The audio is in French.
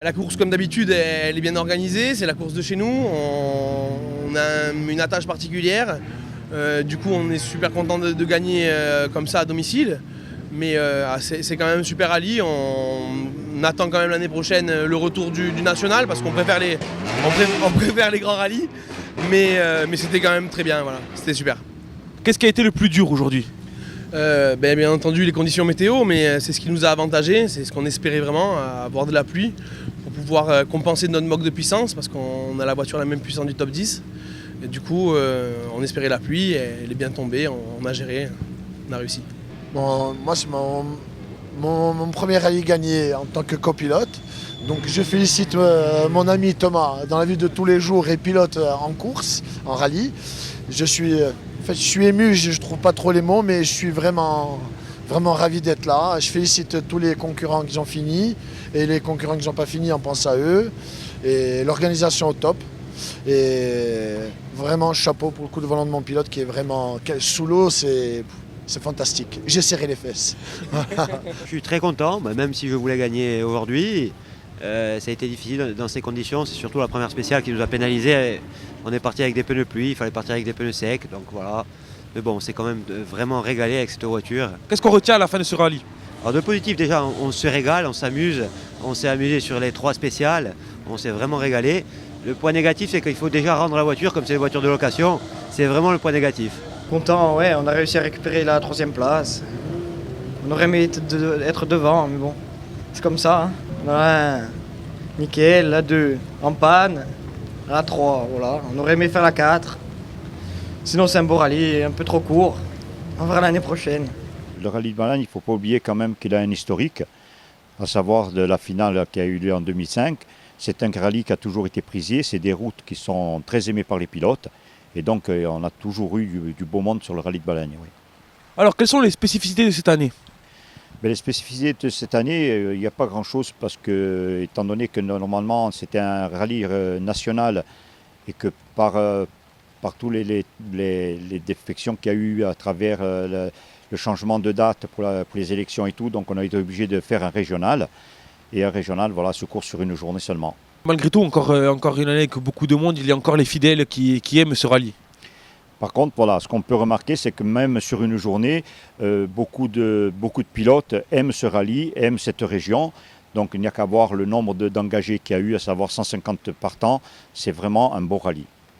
La course, comme d'habitude, elle est bien organisée, c'est la course de chez nous. On a une attache particulière. Du coup, on est super content de gagner comme ça à domicile. Mais c'est quand même un super rallye. On attend quand même l'année prochaine le retour du national parce qu'on préfère on préfère les grands rallyes. Mais c'était quand même très bien, voilà. C'était super. Qu'est-ce qui a été le plus dur aujourd'hui? Bien entendu les conditions météo, mais c'est ce qui nous a avantagé, c'est ce qu'on espérait vraiment, avoir de la pluie pour pouvoir compenser notre manque de puissance parce qu'on a la voiture la même puissance du top 10. Et du coup, on espérait la pluie, elle est bien tombée, on a géré, on a réussi. Bon, moi, c'est mon premier rallye gagné en tant que copilote. Donc je félicite mon ami Thomas, dans la vie de tous les jours et pilote en course, en rallye. Je suis ému, je ne trouve pas trop les mots, mais je suis vraiment ravi d'être là. Je félicite tous les concurrents qui ont fini et les concurrents qui n'ont pas fini, on pense à eux. Et l'organisation au top. Et vraiment chapeau pour le coup de volant de mon pilote qui est vraiment sous l'eau, c'est fantastique. J'ai serré les fesses. Je suis très content, même si je voulais gagner aujourd'hui. Ça a été difficile dans ces conditions, c'est surtout la première spéciale qui nous a pénalisé. On est parti avec des pneus pluie, il fallait partir avec des pneus secs, donc voilà. Mais bon, on s'est quand même vraiment régalé avec cette voiture. Qu'est-ce qu'on retient à la fin de ce rallye? Alors de positif déjà, on se régale, on s'amuse, on s'est amusé sur les 3 spéciales, on s'est vraiment régalé. Le point négatif, c'est qu'il faut déjà rendre la voiture, comme c'est une voiture de location, c'est vraiment le point négatif. Content, ouais, on a réussi à récupérer la 3e place. On aurait aimé être devant, mais bon, c'est comme ça. Hein. Ouais, nickel, la 2 en panne, la 3, voilà. On aurait aimé faire la 4. Sinon, c'est un beau rallye, un peu trop court. On verra l'année prochaine. Le rallye de Balagne, il ne faut pas oublier quand même qu'il a un historique, à savoir de la finale qui a eu lieu en 2005. C'est un rallye qui a toujours été prisé, c'est des routes qui sont très aimées par les pilotes. Et donc, on a toujours eu du beau monde sur le rallye de Balagne. Oui. Alors, quelles sont les spécificités de cette année? Les spécificités de cette année, il n'y a pas grand-chose parce que, étant donné que normalement c'était un rallye national et que par tous les défections qu'il y a eu à travers le changement de date pour les élections et tout, donc on a été obligé de faire un régional. Et un régional, voilà, se court sur une journée seulement. Malgré tout, encore une année avec beaucoup de monde, il y a encore les fidèles qui aiment ce rallye. Par contre, voilà, ce qu'on peut remarquer, c'est que même sur une journée, beaucoup de pilotes aiment ce rallye, aiment cette région. Donc il n'y a qu'à voir le nombre d'engagés qu'il y a eu, à savoir 150 partants. C'est vraiment un beau rallye.